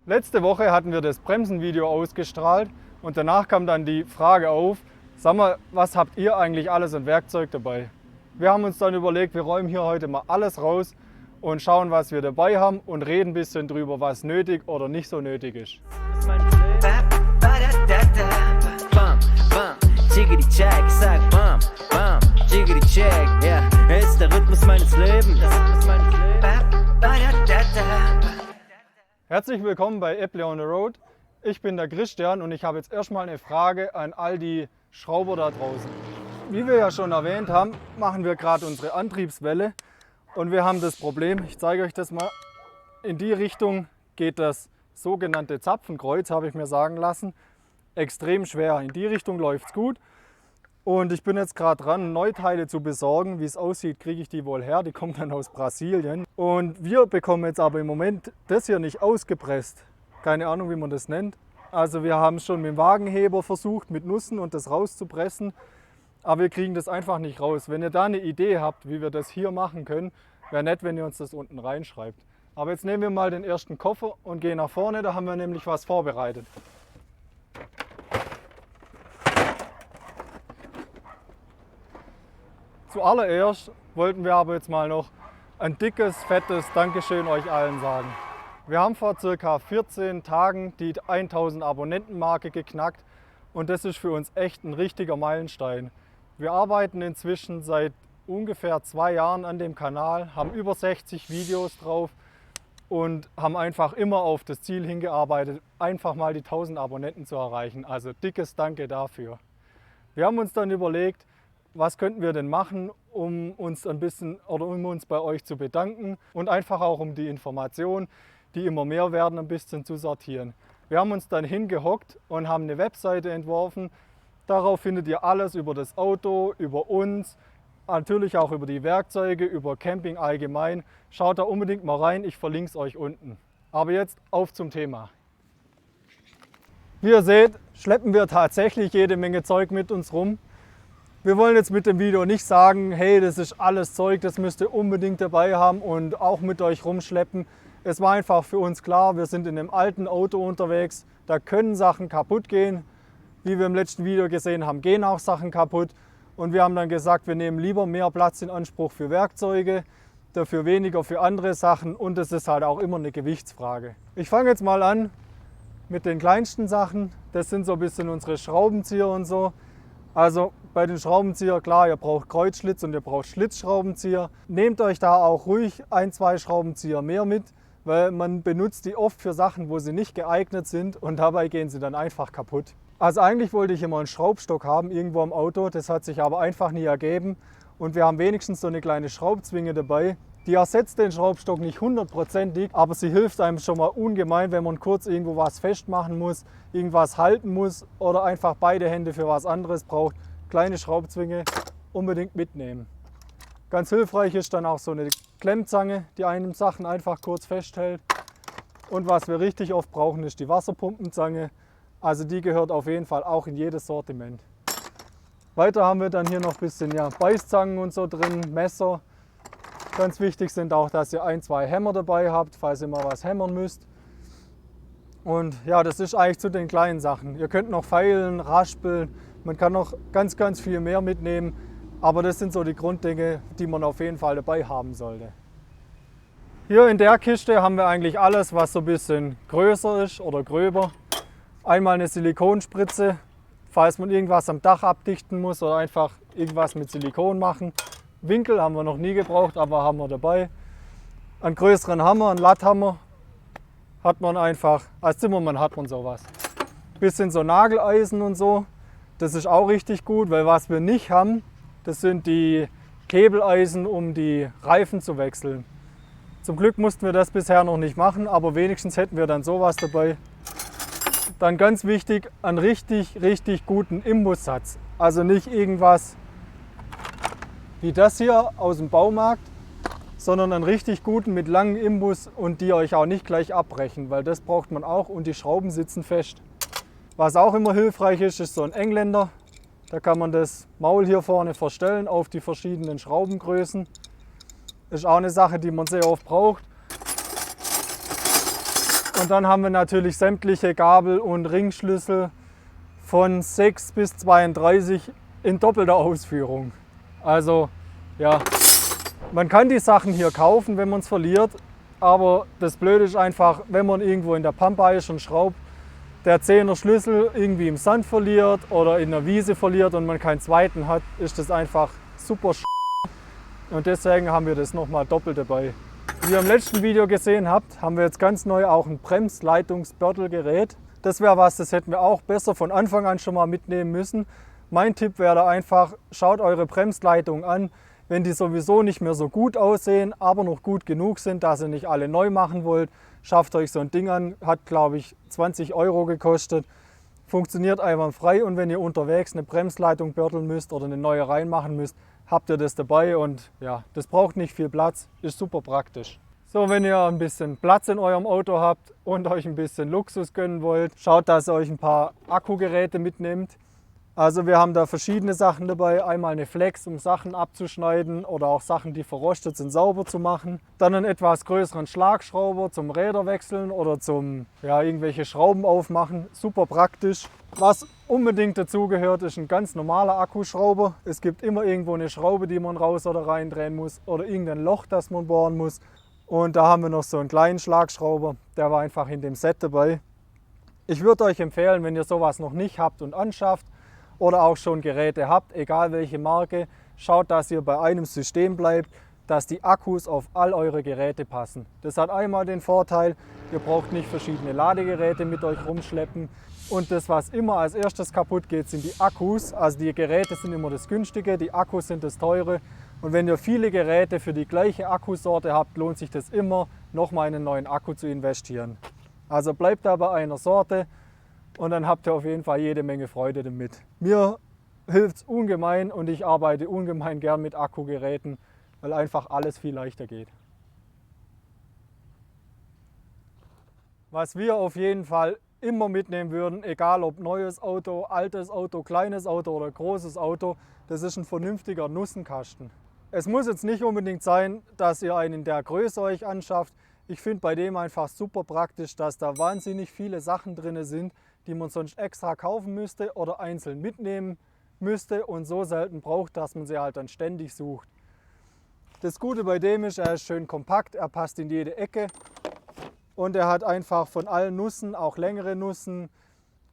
Letzte Woche hatten wir das Bremsenvideo ausgestrahlt und danach kam dann die Frage auf, sag mal, was habt ihr eigentlich alles an Werkzeug dabei? Wir haben uns dann überlegt, wir räumen hier heute mal alles raus und schauen, was wir dabei haben und reden ein bisschen drüber, was nötig oder nicht so nötig ist. Ist der Rhythmus meines Lebens. Herzlich willkommen bei Apple on the Road. Ich bin der Christian und ich habe jetzt erstmal eine Frage an all die Schrauber da draußen. Wie wir ja schon erwähnt haben, machen wir gerade unsere Antriebswelle und wir haben das Problem, ich zeige euch das mal, in die Richtung geht das sogenannte Zapfenkreuz, habe ich mir sagen lassen, extrem schwer. In die Richtung läuft es gut. Und ich bin jetzt gerade dran, Neuteile zu besorgen. Wie es aussieht, kriege ich die wohl her. Die kommen dann aus Brasilien. Und wir bekommen jetzt aber im Moment das hier nicht ausgepresst. Keine Ahnung, wie man das nennt. Also wir haben es schon mit dem Wagenheber versucht, mit Nussen und das rauszupressen. Aber wir kriegen das einfach nicht raus. Wenn ihr da eine Idee habt, wie wir das hier machen können, wäre nett, wenn ihr uns das unten reinschreibt. Aber jetzt nehmen wir mal den ersten Koffer und gehen nach vorne. Da haben wir nämlich was vorbereitet. Zuallererst wollten wir aber jetzt mal noch ein dickes, fettes Dankeschön euch allen sagen. Wir haben vor circa 14 Tagen die 1000 Abonnenten-Marke geknackt und das ist für uns echt ein richtiger Meilenstein. Wir arbeiten inzwischen seit ungefähr 2 Jahren an dem Kanal, haben über 60 Videos drauf und haben einfach immer auf das Ziel hingearbeitet, einfach mal die 1000 Abonnenten zu erreichen. Also dickes Danke dafür. Wir haben uns dann überlegt, was könnten wir denn machen, um uns ein bisschen oder um uns bei euch zu bedanken und einfach auch um die Informationen, die immer mehr werden, ein bisschen zu sortieren. Wir haben uns dann hingehockt und haben eine Webseite entworfen. Darauf findet ihr alles über das Auto, über uns, natürlich auch über die Werkzeuge, über Camping allgemein. Schaut da unbedingt mal rein, ich verlinke es euch unten. Aber jetzt auf zum Thema. Wie ihr seht, schleppen wir tatsächlich jede Menge Zeug mit uns rum. Wir wollen jetzt mit dem Video nicht sagen, hey, das ist alles Zeug, das müsst ihr unbedingt dabei haben und auch mit euch rumschleppen. Es war einfach für uns klar, wir sind in einem alten Auto unterwegs, da können Sachen kaputt gehen. Wie wir im letzten Video gesehen haben, gehen auch Sachen kaputt. Und wir haben dann gesagt, wir nehmen lieber mehr Platz in Anspruch für Werkzeuge, dafür weniger für andere Sachen und es ist halt auch immer eine Gewichtsfrage. Ich fange jetzt mal an mit den kleinsten Sachen. Das sind so ein bisschen unsere Schraubenzieher und so. Also bei den Schraubenzieher, klar, ihr braucht Kreuzschlitz und ihr braucht Schlitzschraubenzieher. Nehmt euch da auch ruhig 1, 2 Schraubenzieher mehr mit, weil man benutzt die oft für Sachen, wo sie nicht geeignet sind und dabei gehen sie dann einfach kaputt. Also eigentlich wollte ich immer einen Schraubstock haben irgendwo am Auto, das hat sich aber einfach nie ergeben und wir haben wenigstens so eine kleine Schraubzwinge dabei. Die ersetzt den Schraubstock nicht 100%ig, aber sie hilft einem schon mal ungemein, wenn man kurz irgendwo was festmachen muss, irgendwas halten muss oder einfach beide Hände für was anderes braucht. Kleine Schraubzwinge unbedingt mitnehmen. Ganz hilfreich ist dann auch so eine Klemmzange, die einem Sachen einfach kurz festhält. Und was wir richtig oft brauchen, ist die Wasserpumpenzange. Also die gehört auf jeden Fall auch in jedes Sortiment. Weiter haben wir dann hier noch ein bisschen Beißzangen und so drin, Messer. Ganz wichtig sind auch, dass ihr 1, 2 Hämmer dabei habt, falls ihr mal was hämmern müsst. Und ja, das ist eigentlich zu den kleinen Sachen. Ihr könnt noch feilen, raspeln, man kann noch ganz, ganz viel mehr mitnehmen. Aber das sind so die Grunddinge, die man auf jeden Fall dabei haben sollte. Hier in der Kiste haben wir eigentlich alles, was so ein bisschen größer ist oder gröber. Einmal eine Silikonspritze, falls man irgendwas am Dach abdichten muss oder einfach irgendwas mit Silikon machen. Winkel haben wir noch nie gebraucht, aber haben wir dabei. Einen größeren Hammer, einen Latthammer hat man einfach, als Zimmermann hat man sowas. Bisschen so Nageleisen und so, das ist auch richtig gut, weil was wir nicht haben, das sind die Hebeleisen, um die Reifen zu wechseln. Zum Glück mussten wir das bisher noch nicht machen, aber wenigstens hätten wir dann sowas dabei. Dann ganz wichtig, einen richtig, richtig guten Imbussatz. Also nicht irgendwas wie das hier aus dem Baumarkt, sondern einen richtig guten mit langem Imbus und die euch auch nicht gleich abbrechen, weil das braucht man auch und die Schrauben sitzen fest. Was auch immer hilfreich ist, ist so ein Engländer. Da kann man das Maul hier vorne verstellen auf die verschiedenen Schraubengrößen. Ist auch eine Sache, die man sehr oft braucht. Und dann haben wir natürlich sämtliche Gabel- und Ringschlüssel von 6 bis 32 in doppelter Ausführung. Also ja, man kann die Sachen hier kaufen, wenn man es verliert. Aber das Blöde ist einfach, wenn man irgendwo in der Pampa ist und schraubt, der 10er Schlüssel irgendwie im Sand verliert oder in der Wiese verliert und man keinen zweiten hat, ist das einfach super und deswegen haben wir das nochmal doppelt dabei. Wie ihr im letzten Video gesehen habt, haben wir jetzt ganz neu auch ein Bremsleitungsbördelgerät. Das wäre was, das hätten wir auch besser von Anfang an schon mal mitnehmen müssen. Mein Tipp wäre da einfach, schaut eure Bremsleitungen an. Wenn die sowieso nicht mehr so gut aussehen, aber noch gut genug sind, dass ihr nicht alle neu machen wollt, schafft euch so ein Ding an. Hat, glaube ich, 20 € gekostet. Funktioniert einwandfrei und wenn ihr unterwegs eine Bremsleitung bördeln müsst oder eine neue reinmachen müsst, habt ihr das dabei und ja, das braucht nicht viel Platz, ist super praktisch. So, wenn ihr ein bisschen Platz in eurem Auto habt und euch ein bisschen Luxus gönnen wollt, schaut, dass ihr euch ein paar Akkugeräte mitnehmt. Also wir haben da verschiedene Sachen dabei. Einmal eine Flex, um Sachen abzuschneiden oder auch Sachen, die verrostet sind, sauber zu machen. Dann einen etwas größeren Schlagschrauber zum Räder wechseln oder zum irgendwelche Schrauben aufmachen. Super praktisch. Was unbedingt dazugehört, ist ein ganz normaler Akkuschrauber. Es gibt immer irgendwo eine Schraube, die man raus oder reindrehen muss oder irgendein Loch, das man bohren muss. Und da haben wir noch so einen kleinen Schlagschrauber, der war einfach in dem Set dabei. Ich würde euch empfehlen, wenn ihr sowas noch nicht habt und anschafft, oder auch schon Geräte habt, egal welche Marke, schaut, dass ihr bei einem System bleibt, dass die Akkus auf all eure Geräte passen. Das hat einmal den Vorteil, ihr braucht nicht verschiedene Ladegeräte mit euch rumschleppen. Und das, was immer als erstes kaputt geht, sind die Akkus. Also die Geräte sind immer das Günstige, die Akkus sind das Teure. Und wenn ihr viele Geräte für die gleiche Akkusorte habt, lohnt sich das immer, nochmal in einen neuen Akku zu investieren. Also bleibt da bei einer Sorte. Und dann habt ihr auf jeden Fall jede Menge Freude damit. Mir hilft es ungemein und ich arbeite ungemein gern mit Akkugeräten, weil einfach alles viel leichter geht. Was wir auf jeden Fall immer mitnehmen würden, egal ob neues Auto, altes Auto, kleines Auto oder großes Auto, das ist ein vernünftiger Nussenkasten. Es muss jetzt nicht unbedingt sein, dass ihr einen in der Größe euch anschafft. Ich finde bei dem einfach super praktisch, dass da wahnsinnig viele Sachen drin sind, die man sonst extra kaufen müsste oder einzeln mitnehmen müsste und so selten braucht, dass man sie halt dann ständig sucht. Das Gute bei dem ist, er ist schön kompakt, er passt in jede Ecke und er hat einfach von allen Nussen, auch längere Nussen,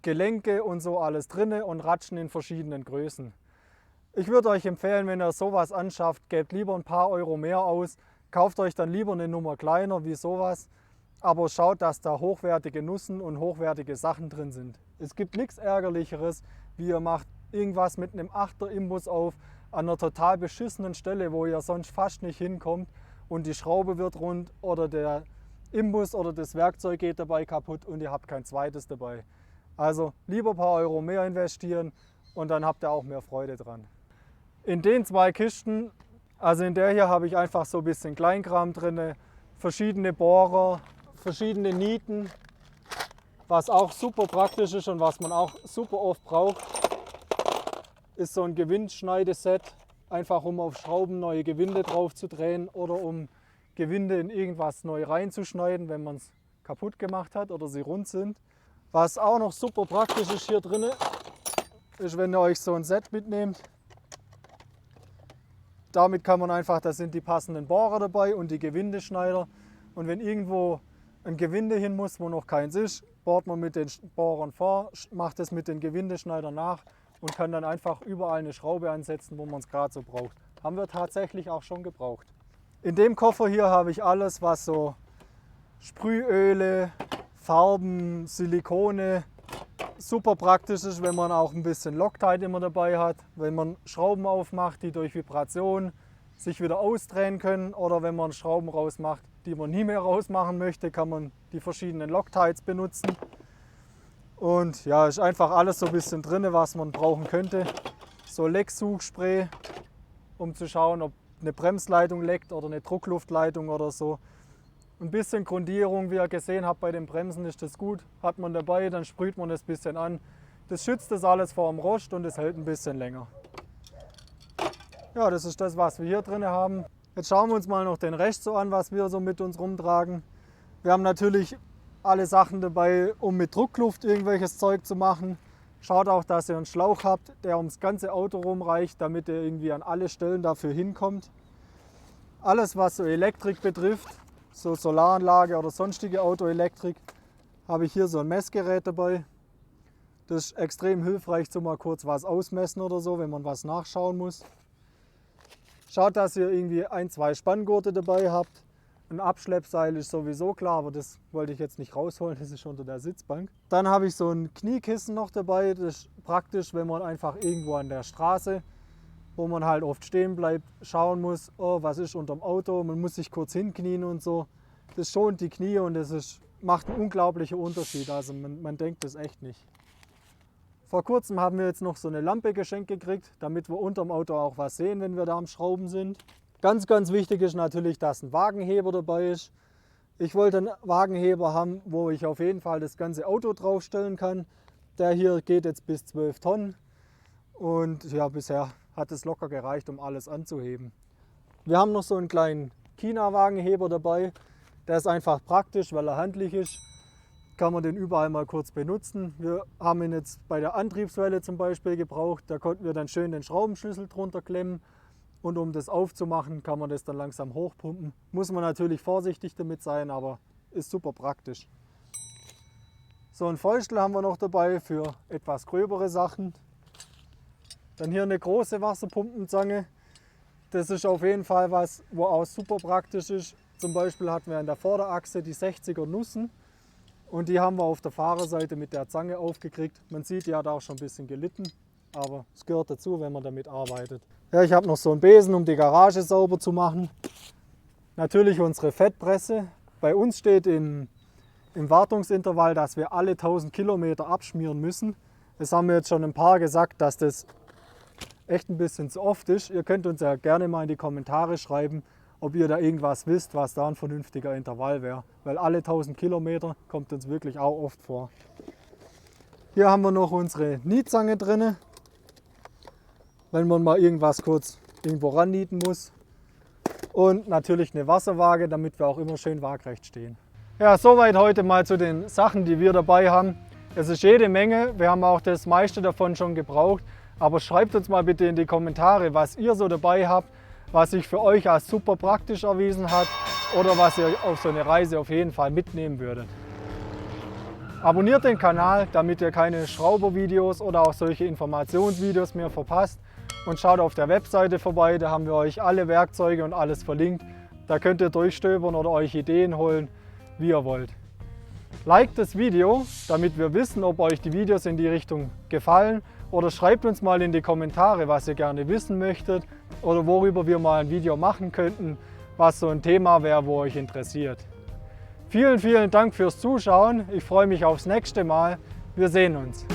Gelenke und so alles drin und Ratschen in verschiedenen Größen. Ich würde euch empfehlen, wenn ihr sowas anschafft, gebt lieber ein paar Euro mehr aus, kauft euch dann lieber eine Nummer kleiner wie sowas. Aber schaut, dass da hochwertige Nussen und hochwertige Sachen drin sind. Es gibt nichts Ärgerlicheres, wie ihr macht irgendwas mit einem 8er Imbus auf, an einer total beschissenen Stelle, wo ihr sonst fast nicht hinkommt und die Schraube wird rund oder der Imbus oder das Werkzeug geht dabei kaputt und ihr habt kein zweites dabei. Also lieber ein paar Euro mehr investieren und dann habt ihr auch mehr Freude dran. In den zwei Kisten, also in der hier habe ich einfach so ein bisschen Kleinkram drin, verschiedene Bohrer, verschiedene Nieten, was auch super praktisch ist und was man auch super oft braucht, ist so ein Gewindschneideset, einfach um auf Schrauben neue Gewinde drauf zu drehen oder um Gewinde in irgendwas neu reinzuschneiden, wenn man es kaputt gemacht hat oder sie rund sind. Was auch noch super praktisch ist hier drin, ist, wenn ihr euch so ein Set mitnehmt. Damit kann man einfach, da sind die passenden Bohrer dabei und die Gewindeschneider. Und wenn irgendwo ein Gewinde hin muss, wo noch keins ist, bohrt man mit den Bohrern vor, macht es mit den Gewindeschneidern nach und kann dann einfach überall eine Schraube ansetzen, wo man es gerade so braucht. Haben wir tatsächlich auch schon gebraucht. In dem Koffer hier habe ich alles, was so Sprühöle, Farben, Silikone, super praktisch ist, wenn man auch ein bisschen Loctite immer dabei hat, wenn man Schrauben aufmacht, die durch Vibration sich wieder ausdrehen können oder wenn man Schrauben rausmacht, die man nie mehr rausmachen möchte, kann man die verschiedenen Loctites benutzen. Und ja, ist einfach alles so ein bisschen drin, was man brauchen könnte. So Lecksuchspray, um zu schauen, ob eine Bremsleitung leckt oder eine Druckluftleitung oder so. Ein bisschen Grundierung, wie ihr gesehen habt bei den Bremsen, ist das gut. Hat man dabei, dann sprüht man das ein bisschen an. Das schützt das alles vor dem Rost und es hält ein bisschen länger. Ja, das ist das, was wir hier drin haben. Jetzt schauen wir uns mal noch den Rest so an, was wir so mit uns rumtragen. Wir haben natürlich alle Sachen dabei, um mit Druckluft irgendwelches Zeug zu machen. Schaut auch, dass ihr einen Schlauch habt, der ums ganze Auto rumreicht, damit ihr irgendwie an alle Stellen dafür hinkommt. Alles, was so Elektrik betrifft, so Solaranlage oder sonstige Autoelektrik, habe ich hier so ein Messgerät dabei. Das ist extrem hilfreich, zum mal kurz was ausmessen oder so, wenn man was nachschauen muss. Schaut, dass ihr irgendwie 1, 2 Spanngurte dabei habt. Ein Abschleppseil ist sowieso klar, aber das wollte ich jetzt nicht rausholen, das ist unter der Sitzbank. Dann habe ich so ein Kniekissen noch dabei, das ist praktisch, wenn man einfach irgendwo an der Straße, wo man halt oft stehen bleibt, schauen muss, oh, was ist unterm Auto, man muss sich kurz hinknien und so. Das schont die Knie und das macht einen unglaublichen Unterschied, also man denkt das echt nicht. Vor kurzem haben wir jetzt noch so eine Lampe geschenkt gekriegt, damit wir unterm Auto auch was sehen, wenn wir da am Schrauben sind. Ganz, ganz wichtig ist natürlich, dass ein Wagenheber dabei ist. Ich wollte einen Wagenheber haben, wo ich auf jeden Fall das ganze Auto draufstellen kann. Der hier geht jetzt bis 12 Tonnen und ja, bisher hat es locker gereicht, um alles anzuheben. Wir haben noch so einen kleinen China-Wagenheber dabei. Der ist einfach praktisch, weil er handlich ist. Kann man den überall mal kurz benutzen. Wir haben ihn jetzt bei der Antriebswelle zum Beispiel gebraucht. Da konnten wir dann schön den Schraubenschlüssel drunter klemmen. Und um das aufzumachen, kann man das dann langsam hochpumpen. Muss man natürlich vorsichtig damit sein, aber ist super praktisch. So ein Fäustel haben wir noch dabei für etwas gröbere Sachen. Dann hier eine große Wasserpumpenzange. Das ist auf jeden Fall was, wo auch super praktisch ist. Zum Beispiel hatten wir an der Vorderachse die 60er Nussen. Und die haben wir auf der Fahrerseite mit der Zange aufgekriegt. Man sieht, die hat auch schon ein bisschen gelitten, aber es gehört dazu, wenn man damit arbeitet. Ja, ich habe noch so einen Besen, um die Garage sauber zu machen. Natürlich unsere Fettpresse. Bei uns steht im Wartungsintervall, dass wir alle 1000 Kilometer abschmieren müssen. Das haben mir jetzt schon ein paar gesagt, dass das echt ein bisschen zu oft ist. Ihr könnt uns ja gerne mal in die Kommentare schreiben, ob ihr da irgendwas wisst, was da ein vernünftiger Intervall wäre. Weil alle 1000 Kilometer kommt uns wirklich auch oft vor. Hier haben wir noch unsere Niedzange drin, wenn man mal irgendwas kurz irgendwo rannieten muss. Und natürlich eine Wasserwaage, damit wir auch immer schön waagrecht stehen. Ja, soweit heute mal zu den Sachen, die wir dabei haben. Es ist jede Menge, wir haben auch das meiste davon schon gebraucht. Aber schreibt uns mal bitte in die Kommentare, was ihr so dabei habt, was sich für euch als super praktisch erwiesen hat oder was ihr auf so eine Reise auf jeden Fall mitnehmen würdet. Abonniert den Kanal, damit ihr keine Schraubervideos oder auch solche Informationsvideos mehr verpasst und schaut auf der Webseite vorbei, da haben wir euch alle Werkzeuge und alles verlinkt. Da könnt ihr durchstöbern oder euch Ideen holen, wie ihr wollt. Liked das Video, damit wir wissen, ob euch die Videos in die Richtung gefallen, oder schreibt uns mal in die Kommentare, was ihr gerne wissen möchtet oder worüber wir mal ein Video machen könnten, was so ein Thema wäre, wo euch interessiert. Vielen, vielen Dank fürs Zuschauen. Ich freue mich aufs nächste Mal. Wir sehen uns.